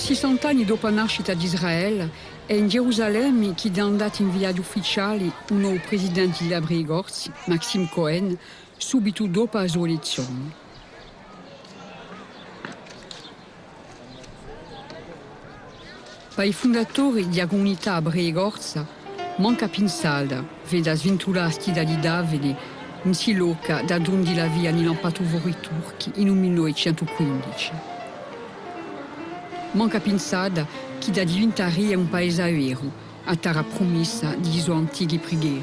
60 anni dopo la nascita di Israele, è in Gerusalemme che è andato in viaggio ufficiale un nuovo presidente della Bregorzi, Maxime Cohen, subito dopo la sua elezione. Per i fondatori della comunità Bregorza, manca pensata, veda sventolare stida di Davide, in si loca da donde la via nei lampatovori turchi in 1915. Manca pensata che da diventare un paese vero, a terra promessa di suoi antichi preghiere.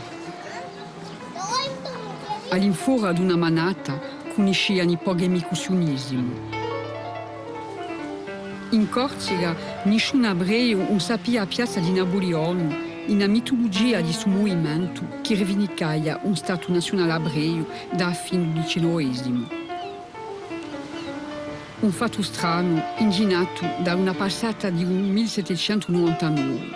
All'infuori di una manata conoscevano i pogemi con sionismo. In Corsica, nessun ebreo non sapeva a piazza di Napoleone, in una mitologia di suo movimento che rivendicava un Stato nazionale ebreo da fine del XIX. Un fatto strano, ingegnato da una passata di 1799.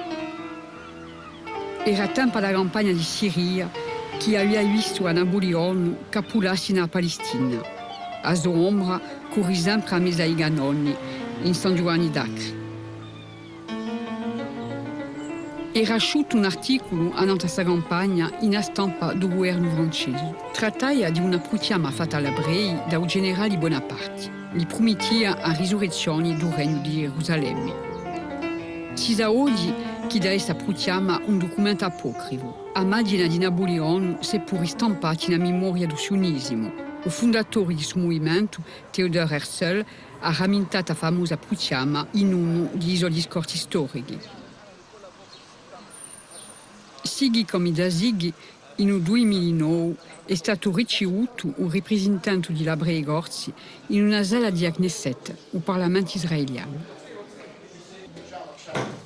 Era tempo della campagna di Siria che aveva visto a Napoleone capolarsi nella Palestina. A sua ombra corre sempre a mezzo ai Ganoni, in San Giovanni d'Acre. Era asciutto un articolo a questa campagna in una stampa del governo francese. Trattava di una proclama fatta agli ebrei dal generale Bonaparte. Gli prometteva la risurrezione del regno di Gerusalemme. Si sa oggi che da questa proclama un documento apocrifo. A macchina di Napoleone si è pure stampata nella memoria del sionismo. Il fondatore di suo movimento, Theodor Herzl, ha ramentato la famosa proclama in uno degli suoi discorsi storici. Sighi come da Sighi, in 2009 è stato ricevuto un rappresentante della Bregorzi in una sala di Knesset, il Parlamento israeliano.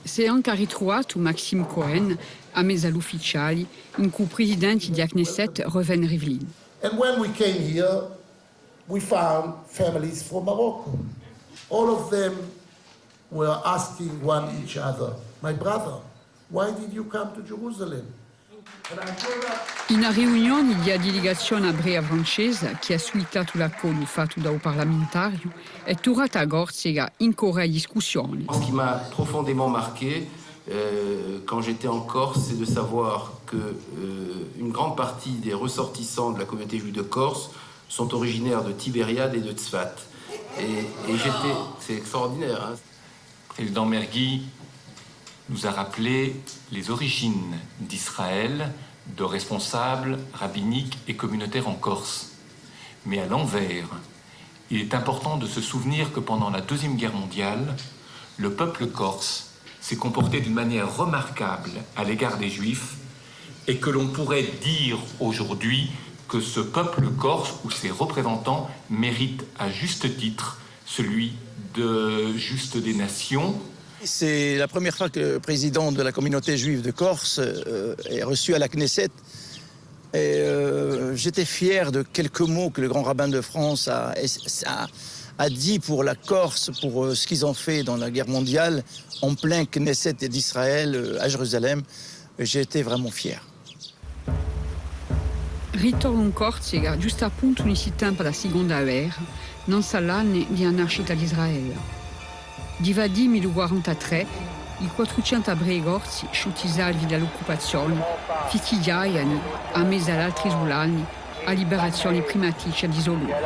Si è anche ritrovato Maxime Cohen a mezzo all'ufficiale, in cui il presidente di Knesset, Reuven Rivlin. And when we came here, we found families from Morocco. All of them were asking each other, my brother, why did you come to Jerusalem? In una riunione della delegazione ebrea francese che ha suitato l'accordo fatto dal parlamentario, è tornata a Corsica in corre discussione. Ce qui m'a profondément marqué quand j'étais en Corse, c'est de savoir que une grande partie des ressortissants de la communauté juive de Corse sont originaires de Tibériade et de Tzfat. Et j'étais, c'est extraordinaire. Hein. Le président Mergui nous a rappelé les origines d'Israël, de responsables rabbiniques et communautaires en Corse. Mais à l'envers, il est important de se souvenir que pendant la Deuxième Guerre mondiale, le peuple corse s'est comporté d'une manière remarquable à l'égard des Juifs et que l'on pourrait dire aujourd'hui que ce peuple corse ou ses représentants méritent à juste titre celui de juste des nations. C'est la première fois que le président de la communauté juive de Corse est reçu à la Knesset. Et j'étais fier de quelques mots que le grand rabbin de France a dit pour la Corse, pour ce qu'ils ont fait dans la guerre mondiale, en plein Knesset d'Israël, à Jérusalem. J'ai été vraiment fier. Ritorno in Corsica giusto appunto in si tempo della seconda guerra, non sa l'anno di nascita di Israele. Di Vadim del 43, i 400 ebrei corsi, sciuti salvi dall'occupazione, festeggiavano, a mezzo ad altri isolani, la liberazione primaticcia di Soluca.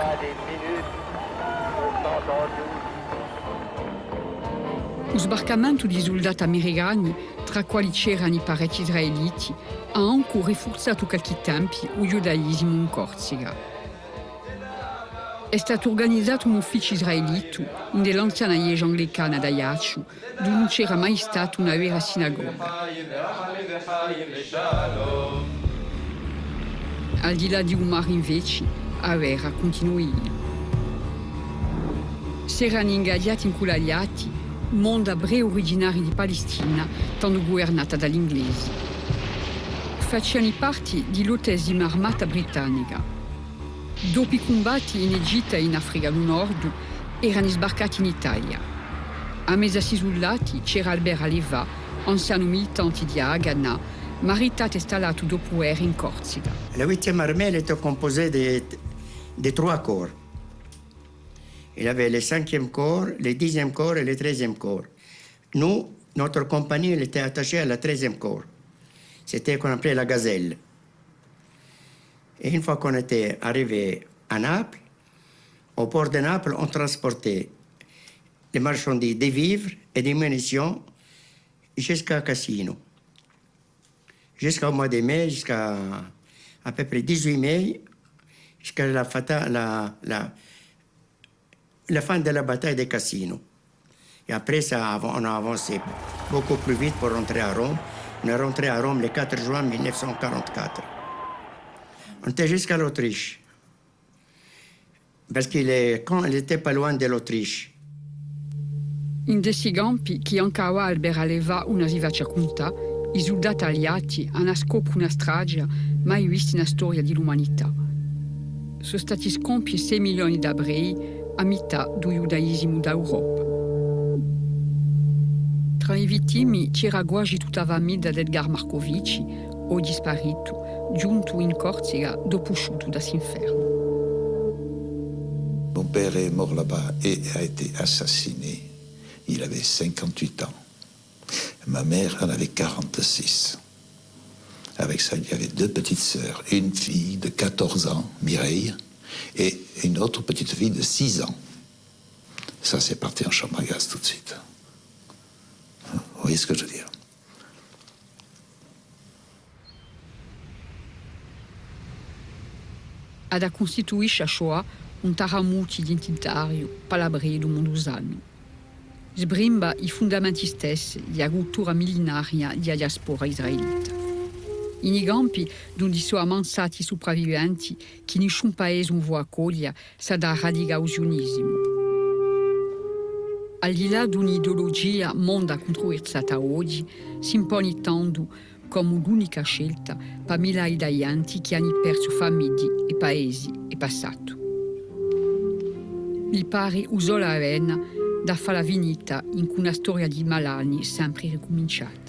Lo sbarcamento di soldati americani, tra quali c'erano i parenti israeliti, ha anche rinforzato qualche tempo il giudaismo in Corsica. È stato organizzato un ufficio israelito nell'anziana chiesa anglicana da Iacciu, dove non c'era mai stata una vera sinagoga. Al di là di Umar invece, la guerra continuò. Si erano ingaggiati in colaliati mondo ebreo originario di Palestina, tanto governata dagli inglesi. Facevano parte dell'8ª armata britannica. Dopo i combatti in Egitto e in Africa del Nord, erano sbarcati in Italia. A mezzo soldati c'era Albert Aleva, anziano militante di Haganah, maritato e installato dopo guerra in Corsica. La 8e armée était composée de 3 corps. Il avait le 5e corps, le 10e corps et le 13e corps. Nous, notre compagnie, elle était attachée à la 13e corps. C'était qu'on appelait la Gazelle. Et une fois qu'on était arrivé à Naples, au port de Naples, on transportait les marchandises, des vivres et des munitions jusqu'à Cassino. Jusqu'au mois de mai, jusqu'à à peu près 18 mai, jusqu'à la fin de la bataille de Cassino. Et après, on a avancé beaucoup plus vite pour rentrer à Rome. On est rentré à Rome le 4 juin 1944. On était jusqu'à l'Autriche. Parce quand il n'était pas loin de l'Autriche. In desi campi, chi anche Albert aveva una vivace conta, i soldati aliati hanno scoperto una strage mai vista nella storia dell'umanità. Sono stati scompi 6 milioni di ebrei a metà del giudaismo d'Europa. Tra i vittimi c'era quasi tutta la famiglia di Edgar Markovici, oggi sparito, giunto in Corsica dopo uscito da Sinferno. Mon père est mort là-bas et a été assassiné. Il avait 58 ans. Ma mère en avait 46. Avec ça, il y avait 2 petites sœurs, une fille de 14 ans, Mireille, et une autre petite fille de 6 ans. Ça, c'est parti en chambre à gaz tout de suite. Vous voyez ce que je veux dire? Ad costituisce a Shoah un terremoto identitario, palabreiro do mondo usano. Sbrimba i fondamenti stessi della cultura millenaria della diaspora israelita. In campi dove sono ammansati sopravviventi che nessun paese non vuole accogliere, sa da radicare il sionismo. Al di là di un'ideologia monda contro oggi, si impone tanto come l'unica scelta per migliaia di anni che hanno perso famiglie e paesi e passato. Il pare usò la vena da fare la vinita in una storia di malanni sempre ricominciata.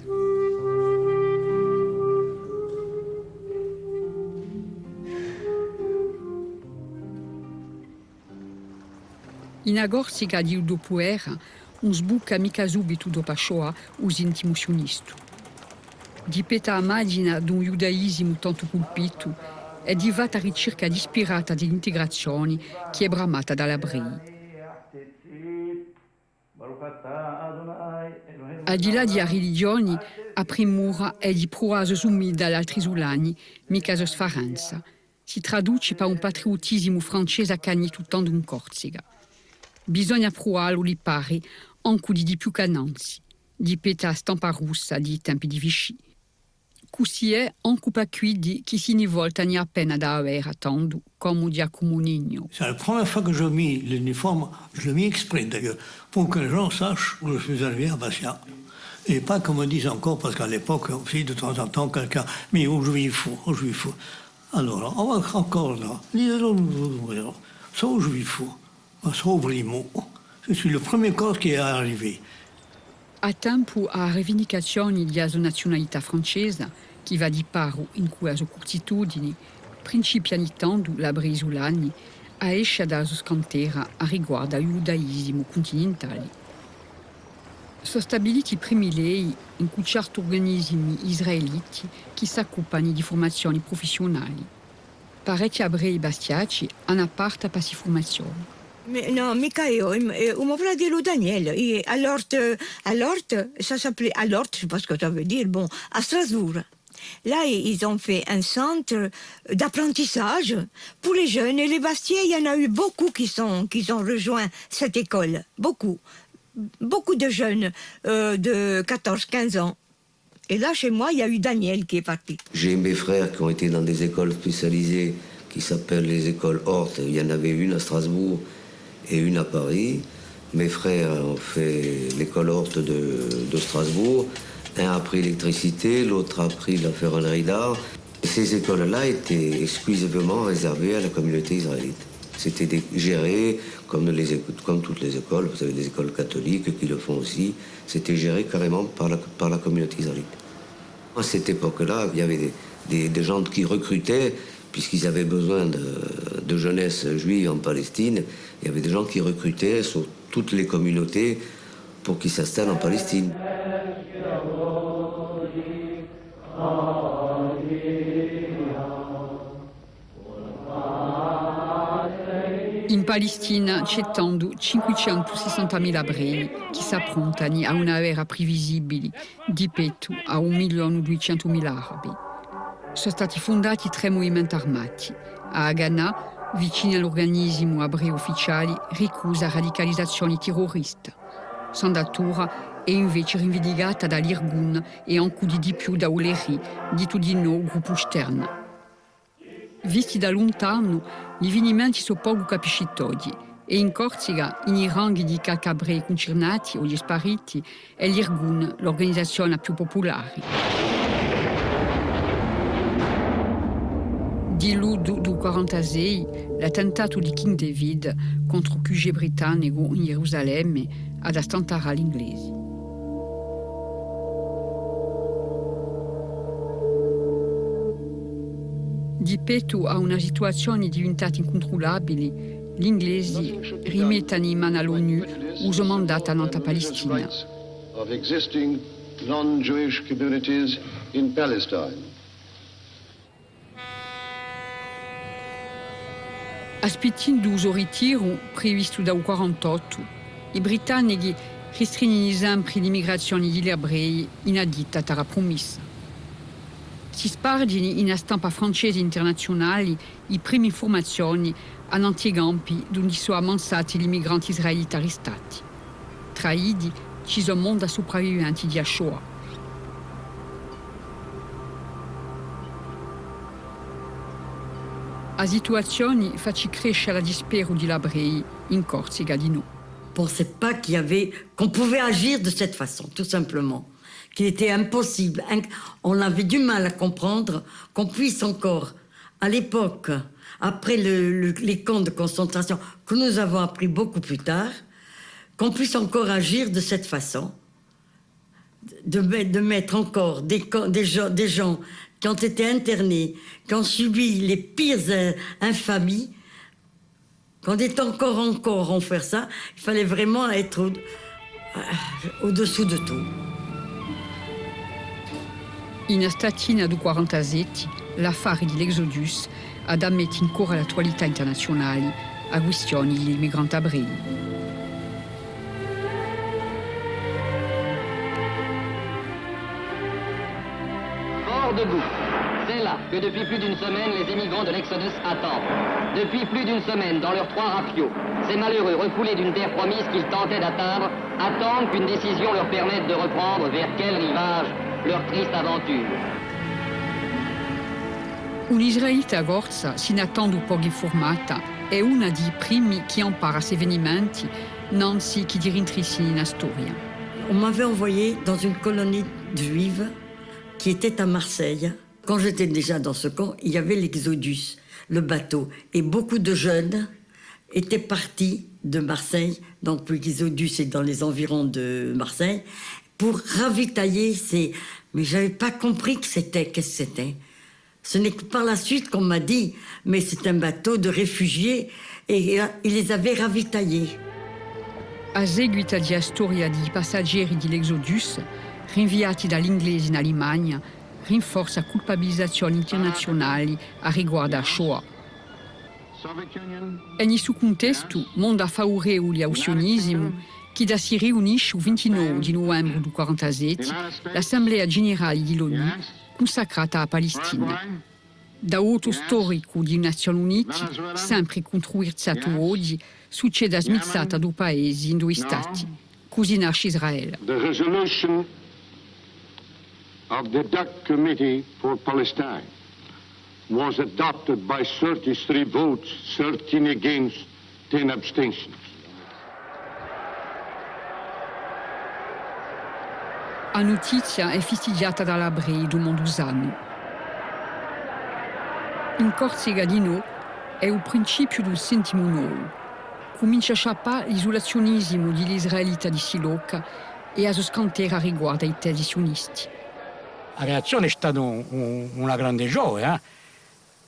In Corsica di dopoguerra, non sbucca mica subito dopo Shoah os intimusionisti. Di peta immagina di un giudaismo tanto colpito è divata ricerca ispirata dell'integrazione che è bramata dalla Brei. Al di là di religioni, a primura è di proase umida all'altri isolani, mica so sfaranza. Si traduce per un patriottismo francese accanito tanto in Corsica. Bisogna provarlo, li pare, anche di più cananzi, di peta stampa russa di tempi di Vichy. Così è anche per qui chi si volta ne appena da avere tanto come Giacomo Nigno. C'est la première fois que je mis l'uniforme, je l'ai mis exprès d'ailleurs, pour que les gens sachent où je suis arrivé à Bastia. Et pas qu'on me dise encore, parce qu'à l'époque, aussi, de temps en temps, quelqu'un, mais où je vis fou, où je vis fou. Alors, on va encore là, ça où je vis fou, sauve les mots. Je suis le premier corps qui est arrivé. A tempo a rivendicazioni della nazionalità francese, che va di paro in quasi cortitudini, principiando la Brisulani a esce da scantera a riguardo al giudaismo continentale. Sono stabiliti i primi lei in cui certi organismi israeliti che si occupano di formazioni professionali. Parecchi ebrei bastiaci hanno parte per questa formazione. Mais non, Mikhaïo, on m'a parlé de Daniel. Et à l'Orte, ça s'appelait à l'Orte, je sais pas ce que ça veut dire, bon, à Strasbourg. Là, ils ont fait un centre d'apprentissage pour les jeunes. Et les Bastiais, il y en a eu beaucoup qui ont rejoint cette école. Beaucoup. Beaucoup de jeunes de 14-15 ans. Et là, chez moi, il y a eu Daniel qui est parti. J'ai mes frères qui ont été dans des écoles spécialisées qui s'appellent les écoles Horte. Il y en avait une à Strasbourg et une à Paris. Mes frères ont fait l'école Horte de Strasbourg. Un a appris l'électricité, l'autre a appris la ferronnerie d'art. Ces écoles-là étaient exclusivement réservées à la communauté israélite. C'était géré comme toutes les écoles, vous savez, les écoles catholiques qui le font aussi. C'était géré carrément par la communauté israélite. À cette époque-là, il y avait des gens qui recrutaient, puisqu'ils avaient besoin de jeunesse juive en Palestine. Il y avait des gens qui recrutaient sur toutes les communautés pour qu'ils s'installent en Palestine. In Palestina c'ettando 560.000 ebrei che si approntano a una guerra previsibile di petto a 1.200.000 arabi. Sono stati fondati 3 movimenti armati. A Haganah, vicini all'organismo ebreo ufficiale, ricusa radicalizzazioni terroriste. Sandatura è invece rivendicata dall'Irgun e anche di più da Oleri, dito di no gruppo Stern. Visti da lontano, gli avvenimenti sono poco capiscitosi e in Corsica, in ranghi di cacabrei concernati o gli spariti, è l'Irgun l'organizzazione più popolare. Di luglio del 1946, l'attentato di King David contro il QG britannico in Gerusalemme ad astantare agli inglesi. Di petto a una situazione diventata incontrollabile, gli inglesi rimettono in mano all'ONU uso mandato a Palestina. Aspettando il ritiro previsto dal 1948, i britannici restringono sempre l'immigrazione degli ebrei inadita alla promessa. Si spargono in stampa francese internazionale le prime informazioni a Antigampi dove sono ammansati gli immigranti israeliti arrestati. Tra idi ci sono molti sopravviventi di Shoah. La situazione fa crescere la dispero di ebrei in Corsica di no. Je ne pensais pas qu'on pouvait agir de cette façon, tout simplement. Qu'il était impossible. On avait du mal à comprendre qu'on puisse encore, à l'époque, après les camps de concentration, que nous avons appris beaucoup plus tard, qu'on puisse encore agir de cette façon, de mettre encore des gens qui ont été internés, qui ont subi les pires infamies, qu'on est encore en faire ça, il fallait vraiment être au-dessous de tout. In statina del 1947, l'affare dell'Exodus ad ammettere ancora l'attualità internazionale a questioni degli immigranti ebrei. Fort debout. C'est là que depuis plus d'une semaine, les émigrants de l'Exodus attendent. Depuis plus d'une semaine, dans leurs 3 rapiaux, ces malheureux refoulés d'une terre promise qu'ils tentaient d'atteindre attendent qu'une décision leur permette de reprendre vers quel rivage leur triste avventure. Un'israelita gorza, sin attendo poco informata, è una dei primi che impara questi avvenimenti, Nancy qui di rintrissini in storia. On m'avait envoyé dans une colonie juive qui était à Marseille. Quand j'étais déjà dans ce camp, il y avait l'Exodus, le bateau, et beaucoup de jeunes étaient partis de Marseille, donc l'Exodus est dans les environs de Marseille, pour ravitailler ces... Mais je n'avais pas compris qu'est-ce que c'était. Ce n'est que par la suite qu'on m'a dit, mais c'est un bateau de réfugiés, et ils les avaient ravitaillés. A seguito di storia di passeggeri dell'Exodus, rinviati dagli inglesi in Alemagna, rinforza colpabilizzazioni internazionali a riguardo a Shoah. E in questo contesto, mondo favorevole al sionismo, che da si riunisce il 29 di novembre del 1947 l'Assemblea Generale dell'ONU consacrata a Palestina. Da voto storico delle Nazioni Unite, sempre controversato oggi, succede a smizzata dei paesi in 2 stati. Così nasce Israele. The resolution of the DAC Committee for Palestine was adopted by 33 votes, 13 against, 10 abstentions. La notizia è festeggiata dall'ebrei del mondo usano. In Corsica di no è il principio del settimo nuovo. Comincia a scappare l'isolazionismo degli israeliti di Siloca e a scantare a riguardo ai tesi sionisti. La reazione è stata una grande gioia.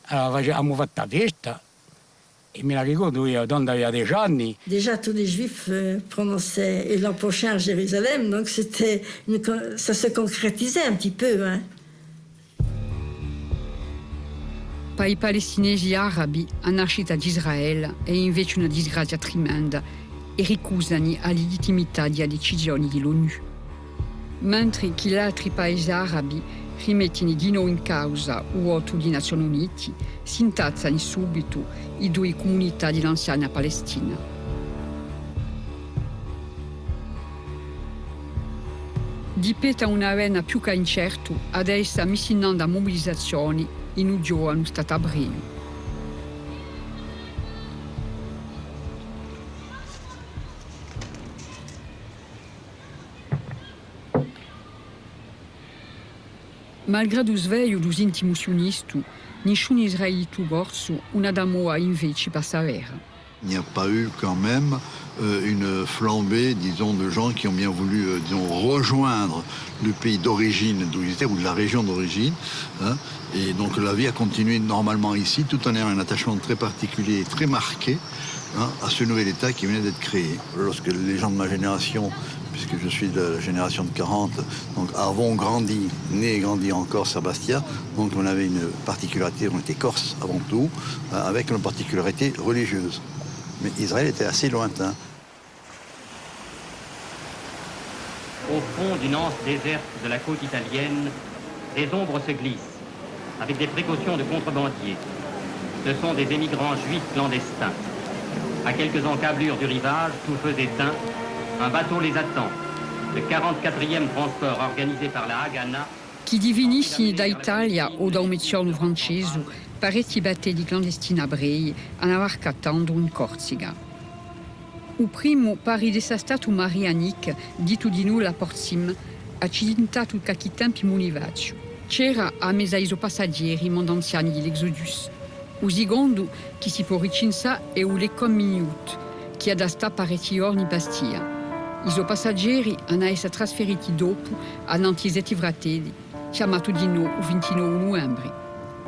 Abbiamo fatto festa E me la ricordo io, quando aveva 10 anni. Déjà, tous les Juifs prononçaient « et l'an prochain à Jérusalem », donc ça se concrétisait un petit peu. Hein. Per i palestinesi arabi la nascita di Israele è invece una disgrazia tremenda e ricusano la legittimità delle decisioni dell'ONU. Mentre che gli altri paesi arabi rimettono di nuovo in causa il voto delle Nazioni Unite, si intazzano subito le due comunità dell'anziana Palestina. Dipeta un'arena più che incerto, adesso missinando mobilizzazioni in un giorno stato ebreo. Malgrado o sveglio dos intimus sionistas, nessun israelito gorso una damoa invece passavera. Il n'y a pas eu quand même une flambée, disons, de gens qui ont bien voulu, disons, rejoindre le pays d'origine d'où ils étaient, ou de la région d'origine. Hein, et donc la vie a continué normalement ici, tout en ayant un attachement très particulier et très marqué à ce nouvel État qui venait d'être créé. Lorsque les gens de ma génération, puisque je suis de la génération de 40, donc avons grandi, nés et grandi en Corse, à Bastia, donc on avait une particularité, on était corse avant tout, avec une particularité religieuse. Mais Israël était assez lointain. Au fond d'une anse déserte de la côte italienne, des ombres se glissent, avec des précautions de contrebandiers. Ce sont des émigrants juifs clandestins. À quelques encablures du rivage, tout feu éteint, un bateau les attend. Le 44e transport organisé par la Haganah. Chi divinissimi da Italia o da un mezzogiorno francese, parecchi battelli clandestini ebrei hanno varcato in Corsica. Il primo pari di stato Marianic, dito di nulla a Portsim, accidentato il cacchi tempi munivaccio. C'era a mesa i passaggeri mondanziani dell'Exodus. Il secondo, che si può ricinsa, è l'Ecom Minute, che ha sta parecchi giorni in Bastia. I passaggeri hanno essere trasferiti dopo a Nantiseti Fratelli, chiamato di nuovo il 29 novembre.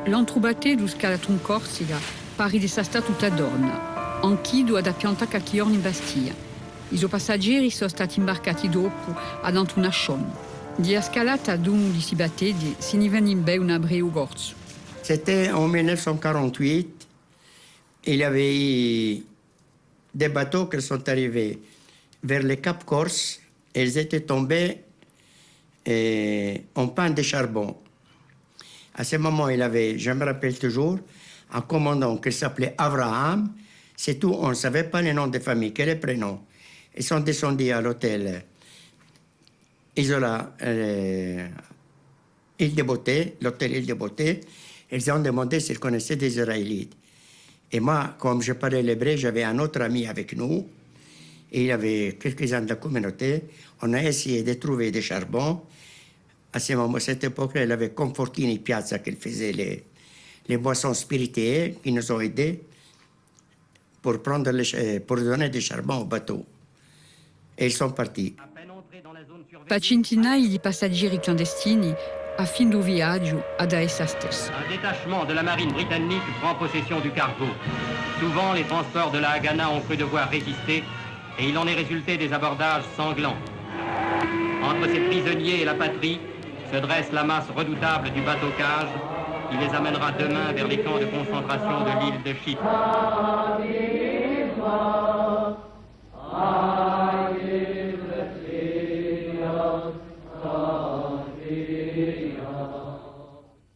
L'entrubaté du scalato in Corsica pari di sta tutta donna, anch'io ad appiantare qualche giorno in Bastia. I passaggeri sono stati imbarcati dopo ad Antunascion. Di scalata ad uno di si battedi si ne venne in be un ebreo gorzo. C'était en 1948. Il y avait eu des bateaux qui sont arrivés vers le Cap Corse et ils étaient tombés en panne de charbon. À ce moment, il avait, je me rappelle toujours, un commandant qui s'appelait Abraham. C'est tout, on ne savait pas les noms des familles, que les prénoms. Ils sont descendus à l'hôtel Isola, Île de Beauté, l'hôtel Île de Beauté. Ils ont demandé s'ils connaissaient des Israélites. Et moi, comme je parlais l'hébreu, j'avais un autre ami avec nous. Et il y avait quelques-uns de la communauté. On a essayé de trouver des charbons. À ce moment, à cette époque-là, il avait Confortini Piazza qui faisait les boissons spirituelles qui nous ont aidés pour donner des charbons au bateau. Et ils sont partis. Centinaia di passaggeri clandestini a fin du viaggio ad essa stessa. Un détachement de la marine britannique prend possession du cargo. Souvent, les transports de la Haganah ont cru devoir résister et il en est résulté des abordages sanglants. Entre ces prisonniers et la patrie se dresse la masse redoutable du bateau-cage qui les amènera demain vers les camps de concentration de l'île de Chypre.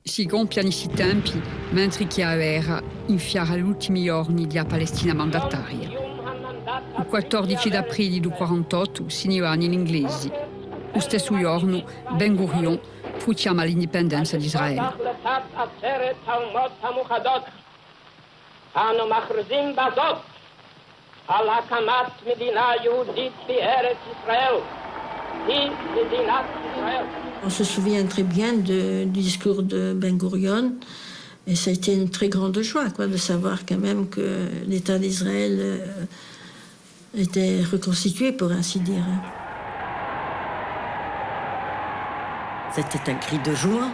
Si compiono i tempi, mentre che era in fiara agli ultimi giorni della Palestina mandataria. Il 14 aprile del 1948 si arrivano gli inglesi. Lo stesso giorno, Ben Gurion proclama l'indipendenza di Israele. On se souvient très bien du discours de Ben Gurion, et ça a été une très grande joie de savoir quand même que l'État d'Israël était reconstitué, pour ainsi dire. C'était un cri de joie.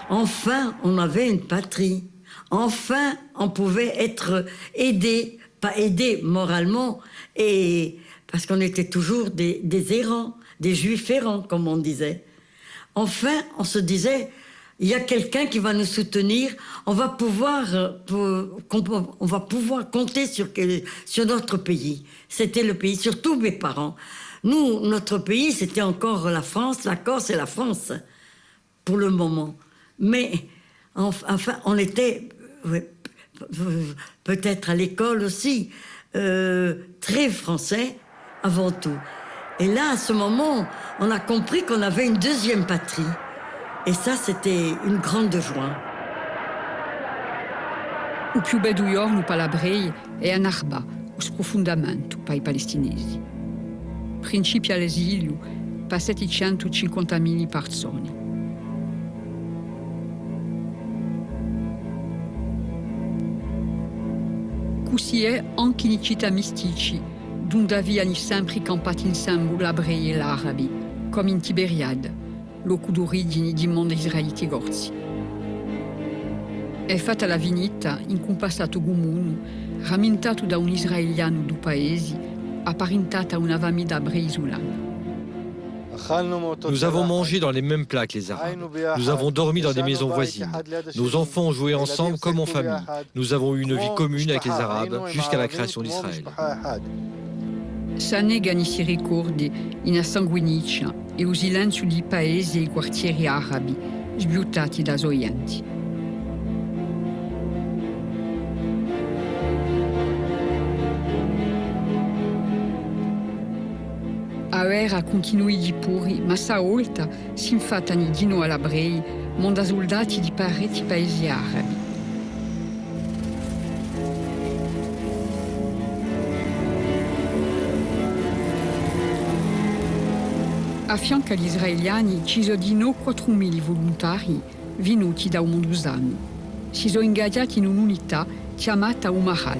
Enfin, on avait une patrie. Enfin, on pouvait être aidé, pas aidé moralement, et parce qu'on était toujours des errants, des juifs errants, comme on disait. Enfin, on se disait, il y a quelqu'un qui va nous soutenir, on va pouvoir compter sur notre pays. C'était le pays, surtout mes parents. Nous, notre pays, c'était encore la France, la Corse et la France, pour le moment. Mais, enfin, on était, peut-être à l'école aussi, très français avant tout. Et là, à ce moment, on a compris qu'on avait une deuxième patrie. Et ça, c'était une grande joie. O più bello giorno per l'ebrei è a Narba, o sprofondamento per i palestinesi. Principi all'esilio per 750.000 persone. Così è anche in città mistici, dove avevano sempre campato insieme l'ebrei e l'arabi, come in Tiberiade, loco d'origine di mondo israeliti gorzi. È fatta la vinita in un passato comune, ramentato da un israeliano du paese, apparentata a una famiglia ebrei isolana. Nous avons mangé dans les mêmes plats que les Arabes. Nous avons dormi dans des maisons voisines. Nos enfants ont joué ensemble comme en famille. Nous avons eu une vie commune avec les Arabes jusqu'à la création d'Israël. S'annegano si ricordi in sanguiniccia e il silenzio di paesi e quartieri arabi sbiuttati da soianti. A guerra continui di puri, ma stavolta si infattano di nuovo all'ebrei, monda soldati di parecchi paesi arabi. A fianco agli israeliani ci sono di nuovo 4.000 volontari venuti da un mondo usano. Si sono ingaggiati in un'unità chiamata Umahal.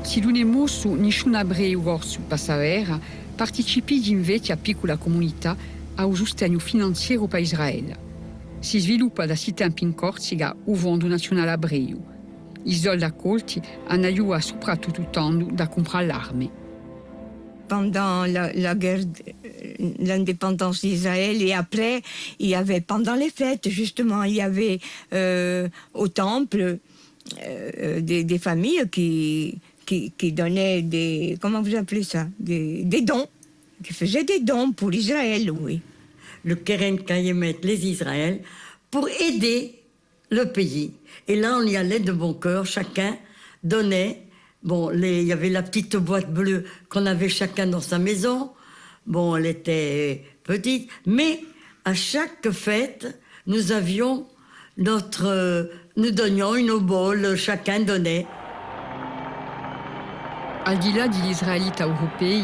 Si non è mosso nessun ebreo gorso passavera, partecipi invece a piccola comunità a un sostegno finanziario per Israele. Si sviluppa da si tempi in Corsica un fondo nazionale ebreo. I soldi accolti hanno aiutato soprattutto tanto da comprare l'arme. Pendant la guerre, l'indépendance d'Israël et après, il y avait, pendant les fêtes, justement, il y avait au temple des familles qui donnaient des, comment vous appelez ça, des dons, qui faisaient des dons pour Israël, oui. Le Keren Kayemet, les Israël, pour aider le pays. Et là, on y allait de bon cœur, chacun donnait. Bon, il y avait la petite boîte bleue qu'on avait chacun dans sa maison. Bon, elle était petite. Mais à chaque fête, nous donnions une obole, chacun donnait. Al di là degli israeliti europei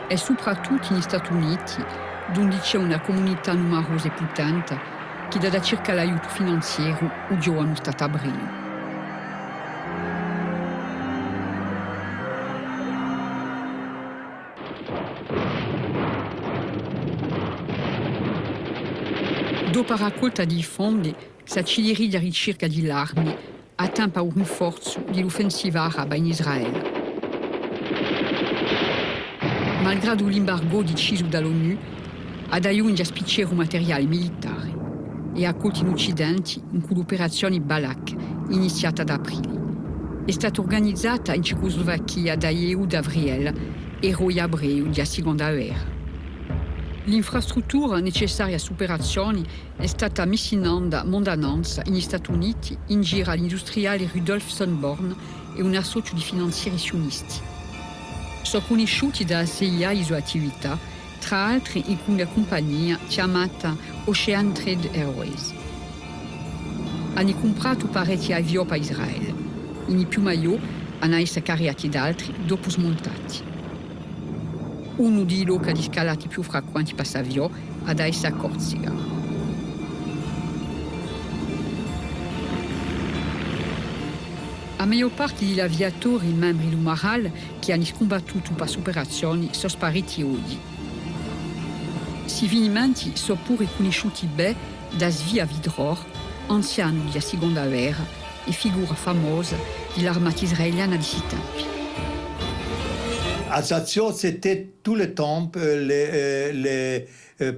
e soprattutto negli Stati Uniti, dove c'è una comunità numerosa e potente che dà circa l'aiuto finanziario al giovane Stato ebreo. Dopo la raccolta di fondi, si accelera la ricerca di armi a tempo un rinforzo dell'offensiva araba in Israele. Malgrado l'embargo deciso dall'ONU, ad aiutare a spicciare materiale militare e a colti in Occidente in cui l'operazione Balak, iniziata ad aprile, è stata organizzata in Cecoslovacchia da Ehud Avriel, eroe ebreo della Seconda Guerra. L'infrastruttura necessaria a operazioni è stata messa in onda mondananza negli Stati Uniti in giro all'industriale Rudolf Sonborn e un associo di finanzieri sionisti. Sono conosciuti da CIA e sue attività, tra l'altro in una compagnia chiamata Ocean Trade Airways. Hanno comprato parecchi avioni per Israele. In più maio hanno essere caricati da altri dopo smontati. Uno dei locali scalati più frequenti per Savio ad essere a Corsica. La maggior parte degli aviatori membri del Umahal che hanno combattuto per operazioni sono spariti oggi. Si avvenimenti sono pure conosciuti bene da Zvi Avidror, anziano della Seconda Guerra, e figura famosa dell'armata israeliana di quei tempi. Ajaccio, c'était tout le temps les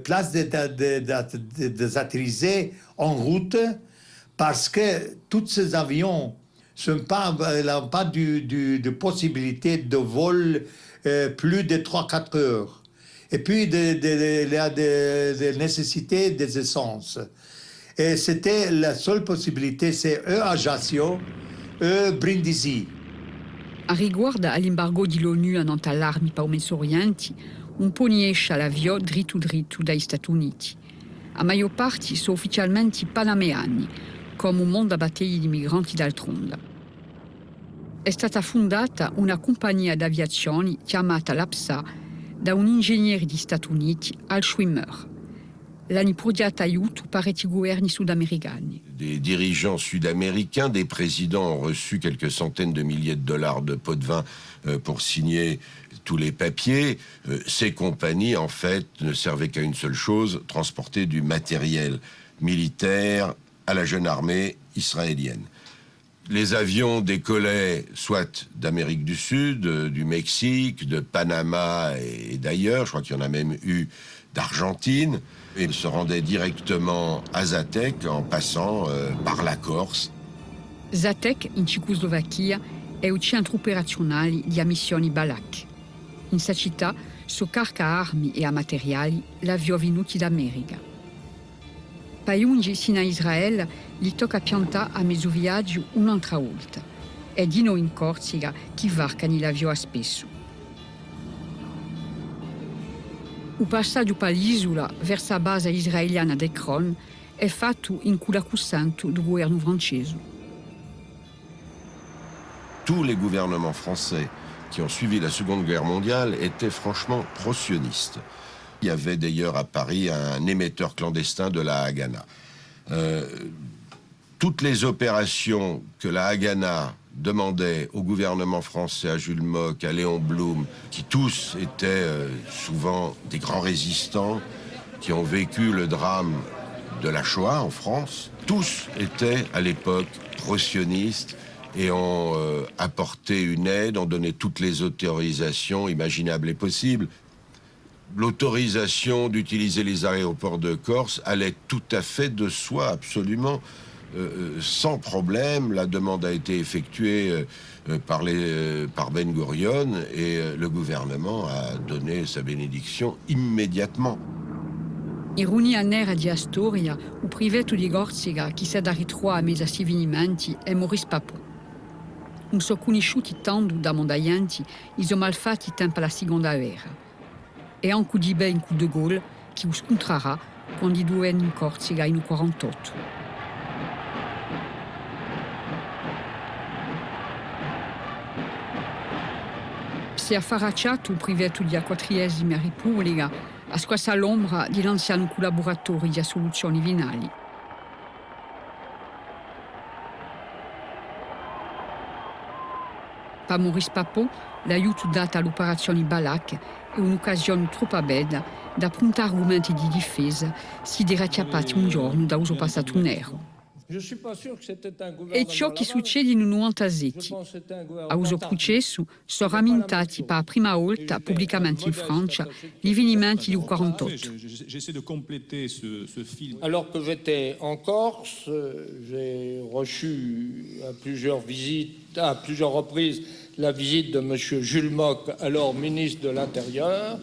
places des atterrissages en route parce que tous ces avions n'ont pas de possibilité de vol plus de 3-4 heures. Et puis, il y a des nécessités des essences. Et c'était la seule possibilité, c'est Ajaccio, Brindisi. A riguardo all'embargo dell'ONU annant all'armi per Medio Oriente, un po' ne esce all'avvio dritto dagli Stati Uniti. A maggior parte sono ufficialmente panameani, come un mondo a battaglie di migranti d'altronda. È stata fondata una compagnia d'aviazione chiamata l'APSA da un ingegnere degli Stati Uniti, Al Schwimmer. L'hanno portato aiuto parecchi governi sudamericani. Des dirigeants sud-américains, des présidents ont reçu quelques centaines de milliers de dollars de pots de vin pour signer tous les papiers. Ces compagnies, en fait, ne servaient qu'à une seule chose, transporter du matériel militaire à la jeune armée israélienne. Les avions décollaient soit d'Amérique du Sud, du Mexique, de Panama et d'ailleurs, je crois qu'il y en a même eu d'Argentine, et se rendaient directement à Žatec en passant par la Corse. Žatec, in Cecoslovacchia, è il centro operazionale di missioni Balak. In questa città soccarca a armi e a materiali l'aviò venuti d'America. Per giungere sino a Israele, gli tocca piantare a mezzo viaggio un'altra volta. È di noi in Corsica che varcano l'aviò a spesso. Il passaggio per l'isola verso la base israeliana di Ekron è fatto in cullacussanto del governo francese. Tous les gouvernements français qui ont suivi la Seconde Guerre mondiale étaient franchement pro-sionistes. Il y avait d'ailleurs à Paris un émetteur clandestin de la Haganah. Toutes les opérations que la Haganah demandait au gouvernement français, à Jules Mock, à Léon Blum, qui tous étaient souvent des grands résistants, qui ont vécu le drame de la Shoah en France, tous étaient à l'époque pro-sionistes et ont apporté une aide, ont donné toutes les autorisations imaginables et possibles. L'autorisation d'utiliser les aéroports de Corse allait tout à fait de soi, absolument. Sans problème, la demande a été effectuée par Ben Gurion et le gouvernement a donné sa bénédiction immédiatement. Ironia nera di Astoria, il priveto di Corsica che si è da ritrovare a mezzo a avvenimenti è Maurice Papon. Non sono conosciuti tanto da mondaianti i suoi malfatti tempo alla Seconda Guerra. E anche di ben coup de Gaulle che lo scontrerà quando i due in Corsica in 1948. Si è affacciato il priveto della 4ª Repubblica a squassa l'ombra di l'anziano collaboratore di soluzioni vinali. Per Maurice Papon, l'aiuto dato all'operazione Balak è un'occasione troppo bella da puntare argomenti di difesa si era acchiappati un giorno da uso passato nero. E ciò che succede in 97. A uso processo sono rammentati per la prima volta pubblicamente in Francia gli avvenimenti del 48. J'essaie de compléter ce film. Alors que j'étais en Corse, j'ai reçu à plusieurs reprises la visite de M. Jules Mock, alors ministre de l'Intérieur,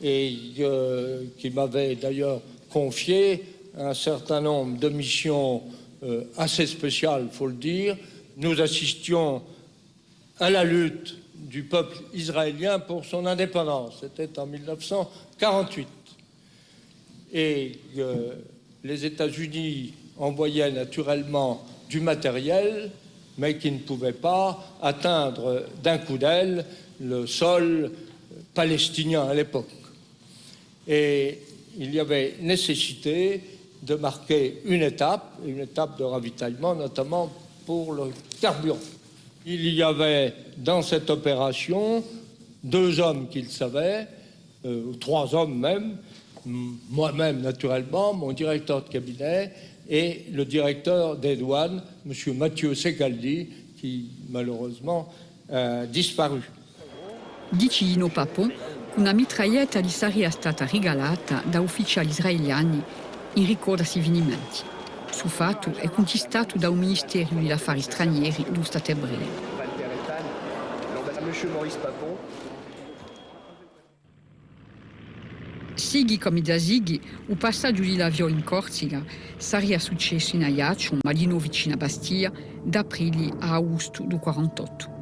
et qui m'avait d'ailleurs confié un certain nombre de missions assez spéciales, il faut le dire. Nous assistions à la lutte du peuple israélien pour son indépendance. C'était en 1948. Et les États-Unis envoyaient naturellement du matériel, mais qui ne pouvait pas atteindre d'un coup d'aile le sol palestinien à l'époque. Et il y avait nécessité de marquer une étape de ravitaillement, notamment pour le carburant. Il y avait dans cette opération 2 hommes qui le savaient, 3 hommes même, moi-même naturellement, mon directeur de cabinet, et le directeur des douanes, M. Mathieu Secaldi, qui malheureusement a disparu. Dice Ino Papon che una mitraglietta gli sarebbe stata regalata da ufficiali israeliani in ricordo ai avvenimenti. Su fatto è contestato da un Ministero degli Affari Stranieri dello Stato ebreo. Sighi come da Sighi, il passaggio di Lavio in Corsica sarebbe successo in Ajaccio, ma di nuovo vicino a Bastia, da aprile a agosto del 1948.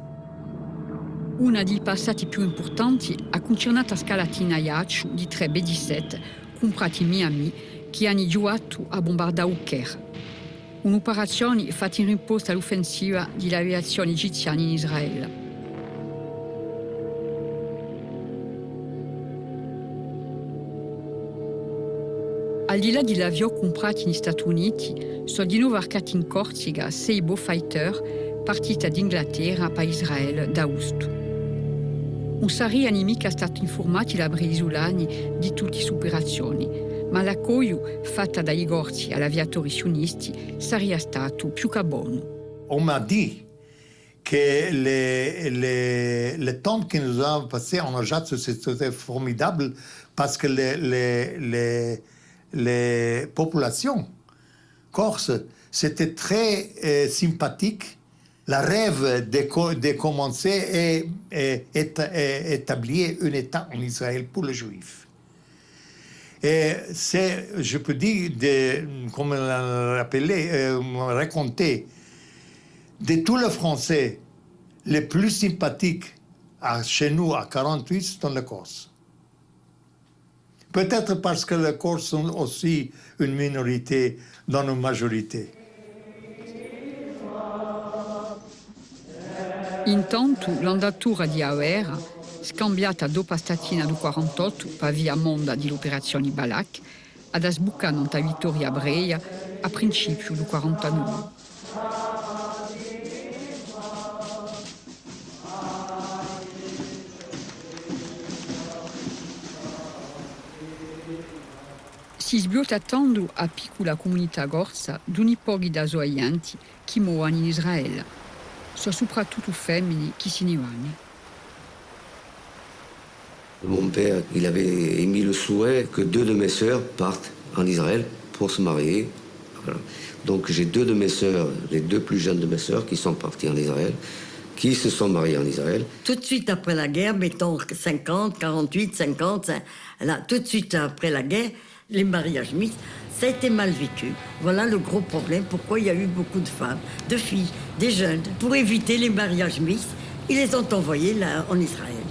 Uno dei passati più importanti ha concernato la scalata in Ajaccio di 3 B-17 comprati in Miami che hanno giocato a bombardare il Caire. Un'operazione fatta in risposta all'offensiva dell'aviazione egiziana in Israele. Al di là di avioni comprati negli Stati Uniti, sono di nuovo arcati in Corsica 6 Beaufighter partiti d'Inghilterra per Israele da agosto. Un sarebbe nemico è stato informato da isolani di tutte le operazioni, ma l'accoglio fatta dai gorzi agli aviatori sionisti sarebbe stato più che buono. On m'a dit que le temps que nous avons passé en Ajaccio, c'était formidable parce que les populations corses, c'était très sympathique. Le rêve de commencer et établir un État en Israël pour les Juifs. Et c'est, je peux dire, comme on l'a rappelé, raconté, de tous les Français, les plus sympathiques chez nous à 48, c'est les Corses. Peut-être parce que les Corses sont aussi une minorité dans une majorité. Intanto l'andatura di Auer, scambiata dopo statina del 48 per via monda dell'operazione Balak, ad sbuccare nella vittoria ebrea a principio del 49. Si sbiotando a piccola comunità gorsa d'uni pochi da zoianti che muoiono in Israele. Sono soprattutto femmine qui s'y vanno. Mon père, il avait émis le souhait que 2 de mes sœurs partent en Israël pour se marier. Voilà. Donc j'ai 2 de mes sœurs, les 2 plus jeunes de mes sœurs, qui sont parties en Israël, qui se sont mariées en Israël. Tout de suite après la guerre, mettons 50, 48, 50, là, tout de suite après la guerre, les mariages mixtes, ça a été mal vécu. Voilà le gros problème, pourquoi il y a eu beaucoup de femmes, de filles, des jeunes. Pour éviter les mariages mixtes, ils les ont envoyés là, en Israël.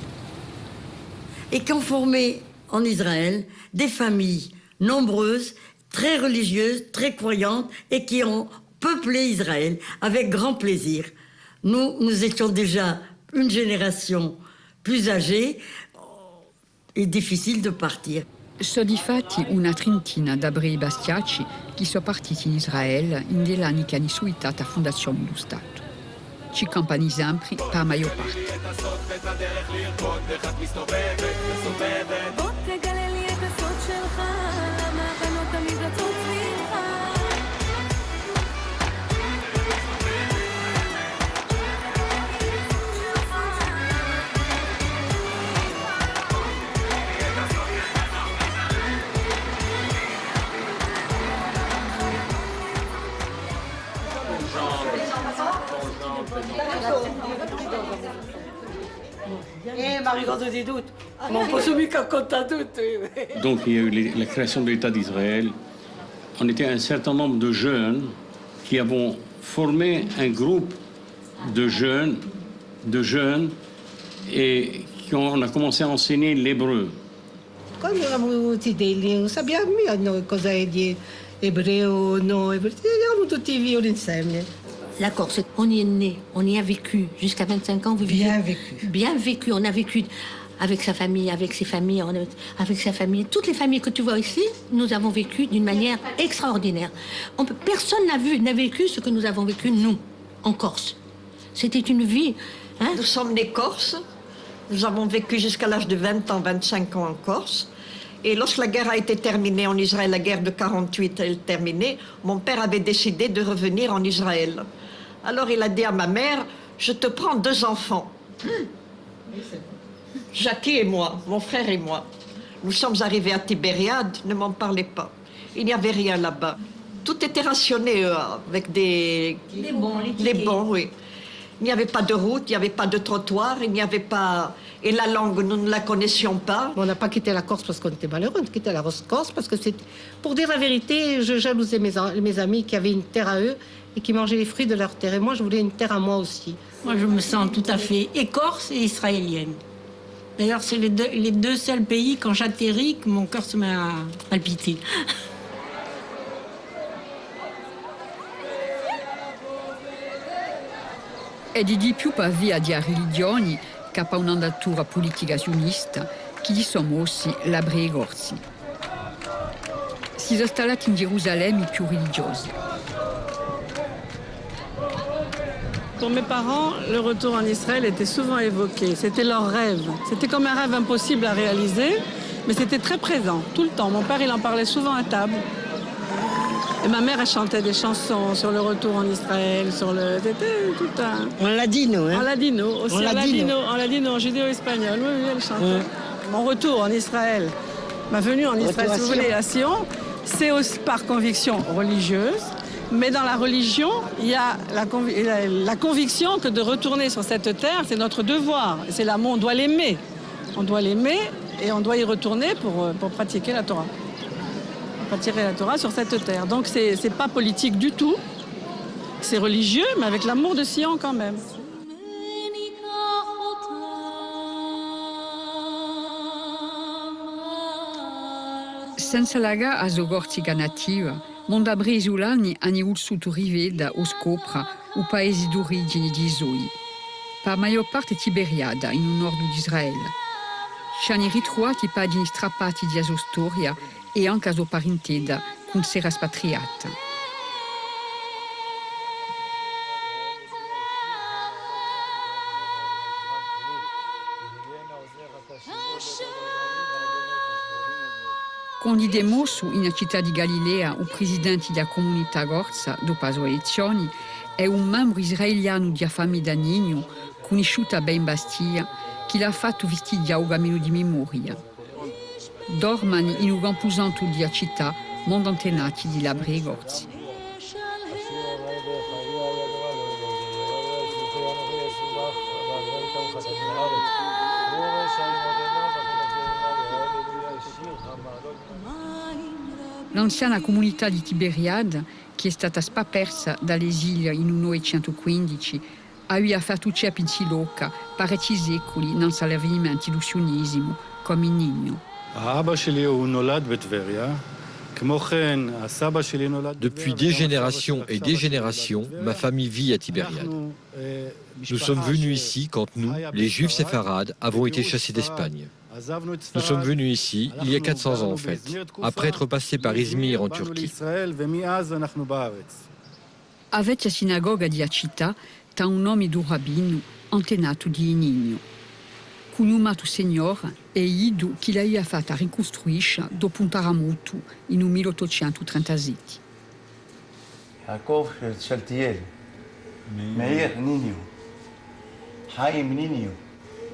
Et qui ont formé en Israël des familles nombreuses, très religieuses, très croyantes, et qui ont peuplé Israël avec grand plaisir. Nous étions déjà une génération plus âgée et difficile de partir. Sono difatti una trentina d'ebrei bastiaci che sono partiti in Israele in degli anni che hanno seguitato la fondazione dello Stato. Ci campano esempi per la maggior parte. Donc il y a eu la création de l'État d'Israël. On était un certain nombre de jeunes qui avons formé un groupe de jeunes et on a commencé à enseigner l'hébreu. Quando eravamo venuti lì non sappiamo noi cosa è di ebreo, no, eravamo tutti vivi insieme. La Corse, on y est né, on y a vécu. Jusqu'à 25 ans, vous vivez. Bien vécu. Bien vécu. On a vécu avec sa famille, avec ses familles, avec sa famille. Toutes les familles que tu vois ici, nous avons vécu d'une manière extraordinaire. Personne n'a vécu ce que nous avons vécu, nous, en Corse. C'était une vie. Hein? Nous sommes des Corses. Nous avons vécu jusqu'à l'âge de 20 ans, 25 ans en Corse. Et lorsque la guerre a été terminée en Israël, la guerre de 48 est terminée, mon père avait décidé de revenir en Israël. Alors il a dit à ma mère, je te prends 2 enfants. Jackie et moi, mon frère et moi. Nous sommes arrivés à Tibériade, ne m'en parlez pas. Il n'y avait rien là-bas. Tout était rationné avec des bons, oui. Il n'y avait pas de route, il n'y avait pas de trottoir, il n'y avait pas... Et la langue, nous ne la connaissions pas. On n'a pas quitté la Corse parce qu'on était malheureux, on a quitté la Corse parce que c'était... Pour dire la vérité, je jalousais mes amis qui avaient une terre à eux et qui mangeaient les fruits de leur terre. Et moi, je voulais une terre à moi aussi. Moi, je me sens tout à fait écorce et israélienne. D'ailleurs, c'est les deux seuls pays, quand j'atterris, que mon cœur se met à palpiter. È di più via di religioni che a un'andatura politica sionista che gli sono aussi l'Abrei Gorzi. Si sono installati in Gerusalemme i più religiosi. Pour mes parents, le retour en Israël était souvent évoqué. C'était leur rêve. C'était comme un rêve impossible à réaliser, mais c'était très présent, tout le temps. Mon père, il en parlait souvent à table. Et ma mère, elle chantait des chansons sur le retour en Israël, sur le... C'était tout un... En ladino, hein? En ladino, aussi en ladino, en judéo-espagnol. Oui, elle chantait. Ouais. Mon retour en Israël, ma venue en Israël, si vous voulez, c'est aussi par conviction religieuse. Mais dans la religion, il y a la conviction que de retourner sur cette terre, c'est notre devoir. C'est l'amour, on doit l'aimer. On doit l'aimer et on doit y retourner pour pratiquer la Torah. Pratiquer la Torah sur cette terre. Donc c'est pas politique du tout. C'est religieux, mais avec l'amour de Sion quand même. Senza laga a Zogortica nativa, Monda Bresulani hanno vissuto riveda o scopra o paesi d'origine di Zoi. Per maggior parte Tiberiada, in un nord d'Israele. Ci hanno ritrovati pagine strappati di sua storia e anche a sua parentela con sera spatriata. Condiamo su in città di Galilea il presidente della comunità Gorza, dopo le sue elezioni, è un membro israeliano di famiglia Nino, conosciuta ben in Bastiglia, che l'ha fatto vestire a un cammino di memoria. Dormano in un camposanto di città, mondo antenati di l'Abrei Gorzi. L'anziana comunità di Tiberiade, che è stata spapersa dall'esilio in 1915, ha eu a fatto ceppi in Siloca parecchi secoli non salvamenti del sionismo, come in Nino. Depuis des générations et des générations, ma famille vit à Tibériade. Nous sommes venus ici quand nous, les Juifs séfarades, avons été chassés d'Espagne. Nous sommes venus ici il y a 400 ans en fait, après être passés par Izmir en Turquie. Avec la synagogue di città, c'è un nome du rabbino antenato di Nino. Cognomato Signor e Idu che l'ha fatta ricostruire dopo un terremoto in 1837. Yaakov Shaltiel, Meir Nino, Chaim Nino,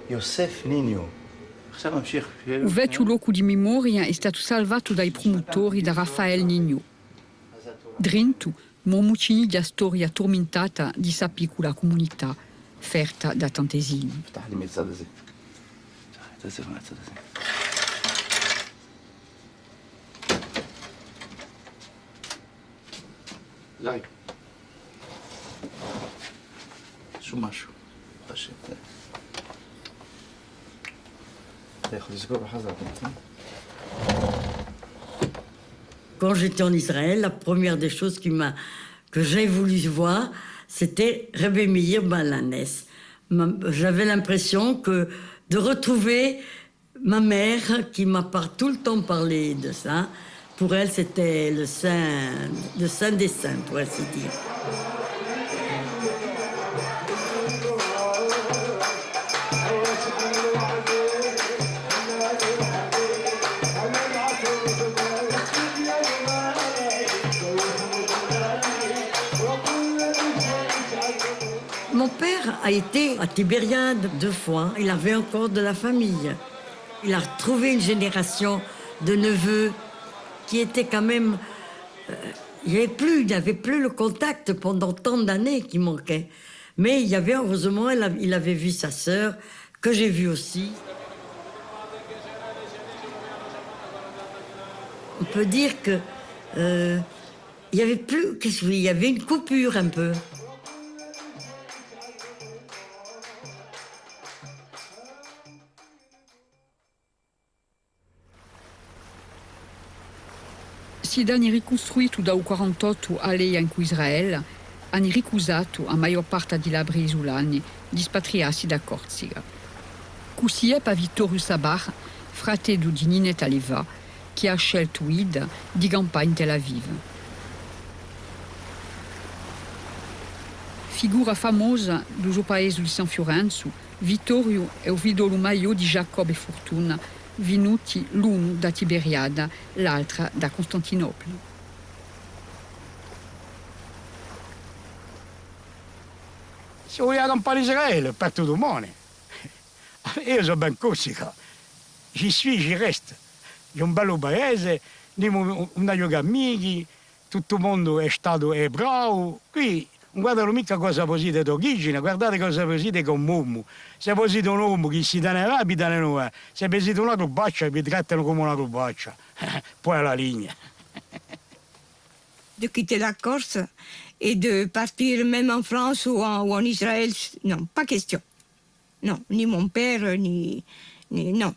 Yosef Nino. Il vecchio luogo di memoria è stato salvato dai promotori da Raffaele Nino. Dentro, mormucini di storia tormentata di sa piccola comunità, ferta da tanti esili. Dai. Su משהו. Quand j'étais en Israël, la première des choses que j'ai voulu voir, c'était Rebbe Meir Balanes. J'avais l'impression de retrouver ma mère qui m'a tout le temps parlé de ça. Pour elle, c'était le saint des saints, pour ainsi dire. a été à Tibériade 2 fois. Il avait encore de la famille. Il a retrouvé une génération de neveux qui étaient quand même... il n'y avait plus le contact pendant tant d'années qui manquait. Mais il y avait, heureusement, il avait vu sa sœur, que j'ai vue aussi. On peut dire que il y avait plus, il y avait une coupure un peu. Si hanno ricostruito da 48 alle in Israele, hanno ricusato a maggior parte di labri isolani di spatriarsi da Corsica. Così è per Vittorio Sabar, fratello di Ninetta Leva, che ha scelto di campare in Tel Aviv. Figura famosa del suo paese di San Fiorenzo, Vittorio è il figlio maio di Giacobbe e Fortuna, venuti l'uno da Tiberiada, l'altra da Costantinopoli. Se vogliamo campare in Israele, per tutto il mondo. Io sono ben Corsica, ci resta. È un bello paese, abbiamo una gli amici, tutto il mondo è stato bravo. Qui non guardano mica cosa posite d'origine, guardate cosa posite con uomo. Se posite un uomo che si danerà, vi danerà. Se posite una rubaccia, vi trattano come una rubaccia. Poi alla linea. De quitter la Corse et de partir même en France ou en Israël, non, pas question. Non, ni mon père, ni non.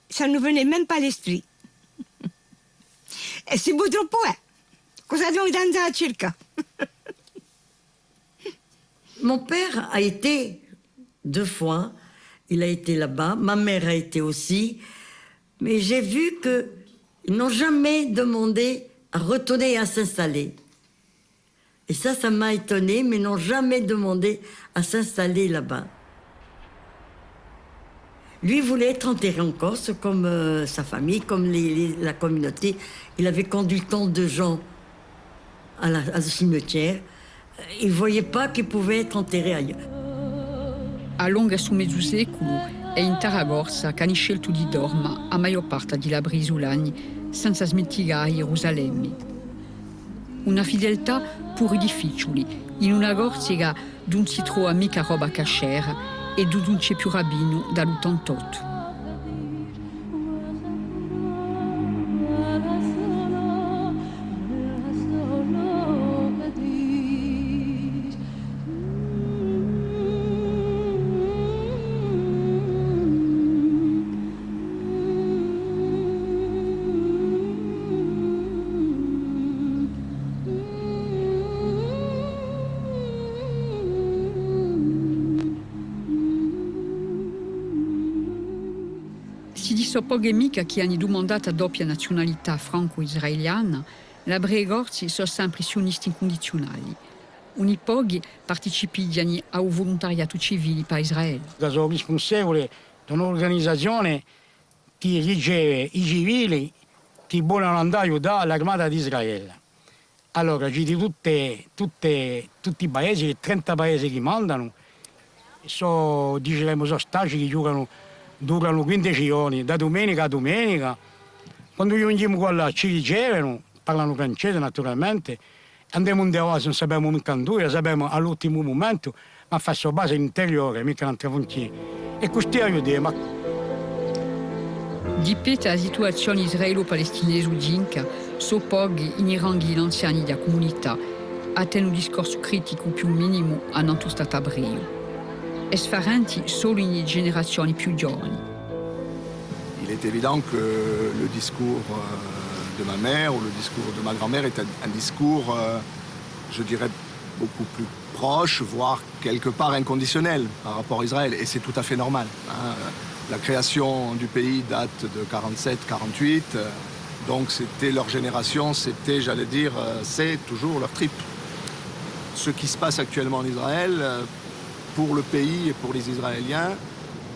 Ça ne venait même pas à l'esprit. E si purtroppo è. Cosa devo andare a cercare? Mon père a été 2 fois, il a été là-bas, ma mère a été aussi, mais j'ai vu qu'ils n'ont jamais demandé à retourner et à s'installer. Et ça m'a étonnée, mais ils n'ont jamais demandé à s'installer là-bas. Lui voulait être enterré en Corse, comme sa famille, comme la communauté. Il avait conduit tant de gens à le cimetière. Il ne voyait pas qu'il pouvait être enterré ailleurs. Allonga su mezzo secolo è in Tarragorsa che hanno scelto di dormire a maggior parte di labri isolani senza smitigare Gerusalemme. Una fedeltà pure difficile, in una Corsica non si trova mica roba cascera e non c'è più rabbino dall'88. So poche mica che hanno domandato a doppia nazionalità franco-israeliana, la Bregorzi sono sempre sionisti incondizionali. Uni pochi partecipano al volontariato civile per Israele. Sono responsabile di un'organizzazione che riceve i civili che vogliono andare a aiutare l'armata di Israele. Allora, ci di tutti i paesi, 30 paesi che mandano, sono stagi che giocano durano 15 giorni, da domenica a domenica. Quando io andiamo qua là ci ricevono, parlano francese naturalmente, andiamo in Deosa, non sappiamo mica dove, sappiamo all'ultimo momento, ma fa sua base interiore, mica un'altra frontiera. E così aiutiamo. Dipende dalla situazione israelo-palestinese udinca, so pochi in ranghi anziani della comunità, hanno un discorso critico più minimo a non tutto stato abrio. Effarenti solo in generazioni più giovani. Il est évident que le discours de ma mère ou le discours de ma grand-mère est un discours, je dirais, beaucoup plus proche, voire quelque part inconditionnel par rapport à Israël. Et c'est tout à fait normal. Hein. La création du pays date de 47-48, donc c'était leur génération, c'était, j'allais dire, c'est toujours leur trip. Ce qui se passe actuellement en Israël, pour le pays et pour les Israéliens,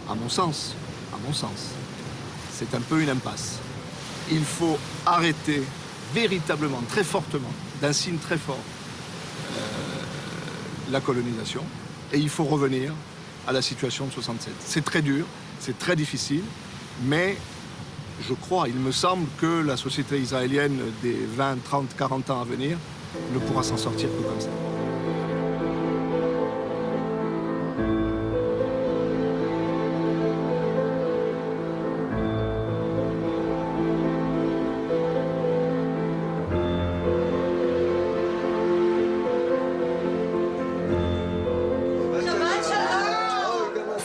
à mon sens, c'est un peu une impasse. Il faut arrêter véritablement, très fortement, d'un signe très fort, la colonisation. et il faut revenir à la situation de 67. C'est très dur, c'est très difficile, mais je crois, il me semble que la société israélienne des 20, 30, 40 ans à venir ne pourra s'en sortir que comme ça.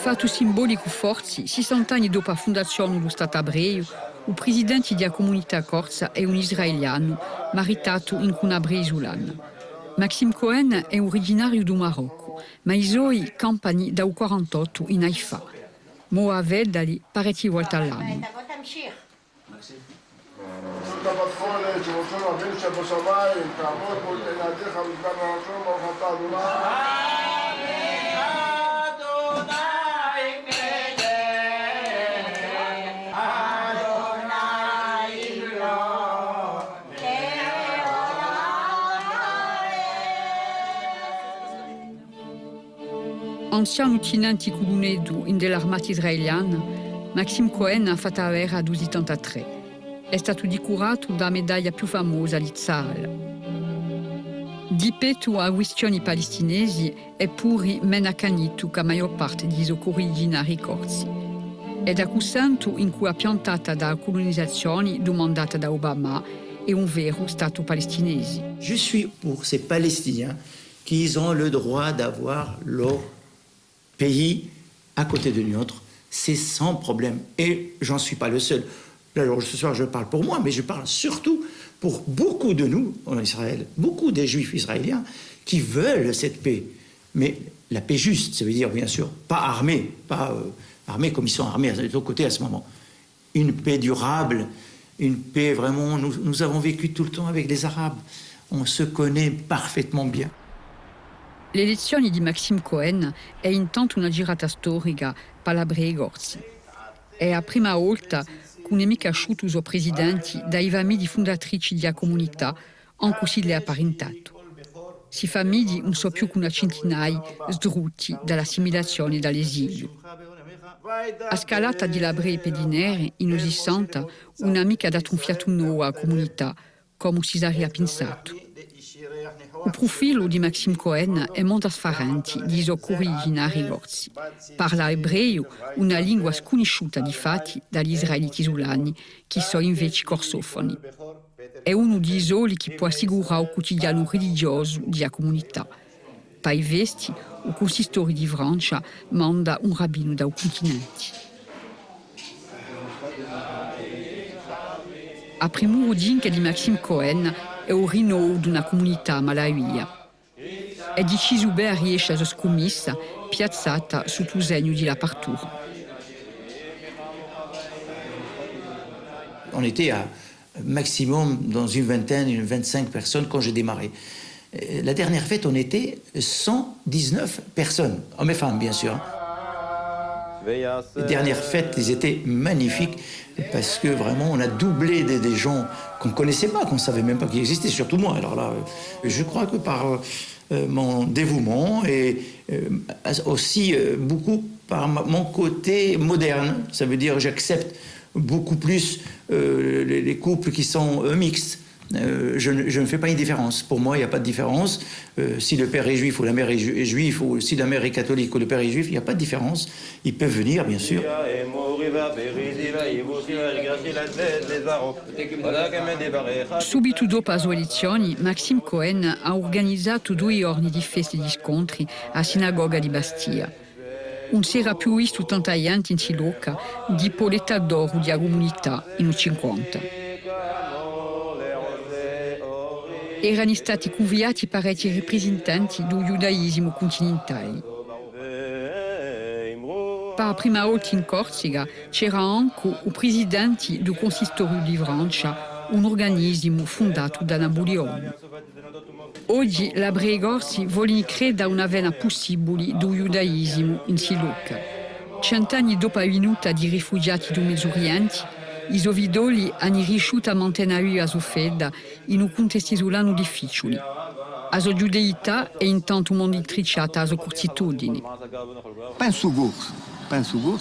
Fatto simbolico forte, 60 anni dopo la fondazione dello Stato ebreo, il presidente della comunità corsa è un israeliano, maritato in una ebrea isolana. Maxime Cohen è originario del Marocco, ma i suoi campano dal 1948 in Haifa. Moa Veddali parecchie volte all'anno. Anziano tenente colonnello dell'armata israeliana, Maxime Cohen ha fatto la guerra nel 1983. È stato decorato da medaglia più famosa di Tzahal. Di petto a questioni palestinesi è pure meno accanito che la maggior parte dei suoi originari corsi. È da questo in cui la piantata dalla colonizzazione domandata da Obama è un vero Stato palestinese. Je suis pour ces Palestiniens qui ont le droit d'avoir leur pays à côté de nôtre, c'est sans problème. Et j'en suis pas le seul. Alors ce soir, je parle pour moi, mais je parle surtout pour beaucoup de nous en Israël, beaucoup des Juifs israéliens qui veulent cette paix. Mais la paix juste, ça veut dire bien sûr pas armée, pas armée comme ils sont armés de l'autre côté à ce moment. Une paix durable, une paix vraiment. Nous avons vécu tout le temps avec les Arabes. On se connaît parfaitement bien. L'elezione di Maxime Cohen è intanto una girata storica per la Brei Gorsi. È la prima volta che un amico asciutto i suoi presidenti dai famiglie fondatrici della comunità, anche se le ha parentato. Si famiglie non so più che una centinaia sdrutti dall'assimilazione e dall'esilio. A scalata di la Brei Pedinere, in 60, un'amica ha dato un fiato nuovo alla comunità, come si sarebbe pensato. Il profilo di Maxime Cohen è molto sfarante di suoi originari gorsi. Parla ebreo, una lingua sconosciuta di fatti dagli israeliti isolani, che sono invece corsofoni. È uno dei soli che può assicurare il quotidiano religioso della comunità. Per i vesti, il consistore di Francia manda un rabbino dal continente. A primo udinche di Maxime Cohen è il rinnovo di una comunità malaia. È deciso bene a riesce a scommessa piazzata sotto il segno di l'apertura. On était à maximum dans une vingtaine, une 25 personnes quand j'ai démarré. La dernière fête, on était 119 personnes, hommes et femmes bien sûr. Les dernières fêtes, ils étaient magnifiques parce que vraiment, on a doublé des gens qu'on ne connaissait pas, qu'on ne savait même pas qu'ils existaient, surtout moi. Alors là, je crois que par mon dévouement et aussi beaucoup par mon côté moderne, ça veut dire j'accepte beaucoup plus les couples qui sont mixtes. Je ne fais pas une différence. Pour moi, il n'y a pas de différence. Si le père est juif ou la mère est juif, ou si la mère est catholique ou le père est juif, il n'y a pas de différence. Ils peuvent venir, bien sûr. Subito dopo le sue elezioni, Maxime Cohen ha organizzato 2 giorni di feste e di scontri a sinagoga di Bastia. Non si era più visto tanta gente in Siloca dopo l'età d'oro della comunità in 50. Erano stati conviati parecchi rappresentanti del giudaismo continentale. Per la prima volta in Corsica c'era anche il presidente del consistorio di Francia, un organismo fondato da Napoleone. Oggi la Brei Gorsi vuole credere una vena possibile del giudaismo in Siloca. 100 anni dopo la venuta di rifugiati del Medio Oriente, i sovidoli hanno riuscito a mantenere la sua fede in un contesto isolano difficile. A giudeità e intanto un mondo intricciato a cortitudini. Penso corso,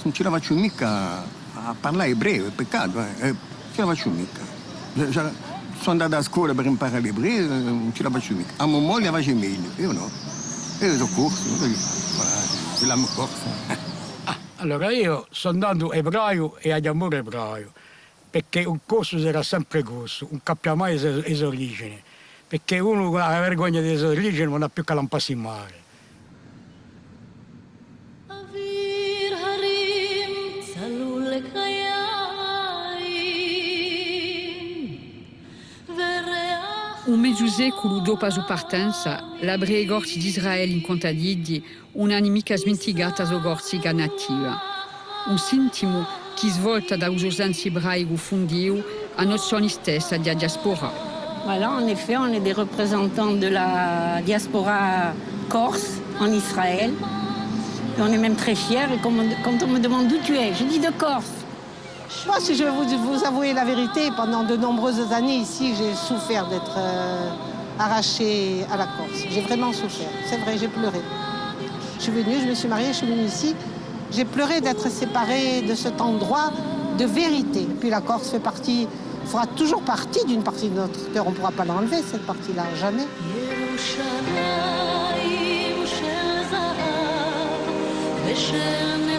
non ce la faccio mica a parlare ebreo, è peccato, ce la faccio mica. Sono andato a scuola per imparare l'ebreo, non ce la faccio mica. A mia moglie la faccio meglio, io no. Io sono corso, ce l'ho corso. Allora io sono andato ebraico e agli amore ebraico, perché un corso era sempre corso, non capiva mai le origini, perché uno con la vergogna delle origini non ha più che lamparsi in mare. Un mezzo secolo dopo la sua partenza, la breve gorsi di Israele in contadini, un'animica smentigata a gorsi nativa. Un sintimo che svolta da usanze ebraico fondio a nozioni stesse di diaspora. Voilà, en effet, on est des représentants de la diaspora corse en Israël. Et on est même très fiers. Et quand on me demande d'où tu es, je dis de Corse. Moi, si je vais vous avouer la vérité, pendant de nombreuses années ici, j'ai souffert d'être arrachée à la Corse. J'ai vraiment souffert. C'est vrai, j'ai pleuré. Je suis venue, je me suis mariée, je suis venue ici. J'ai pleuré d'être séparée de cet endroit de vérité. Puis la Corse fera toujours partie d'une partie de notre cœur. On ne pourra pas l'enlever, cette partie-là, jamais. ושל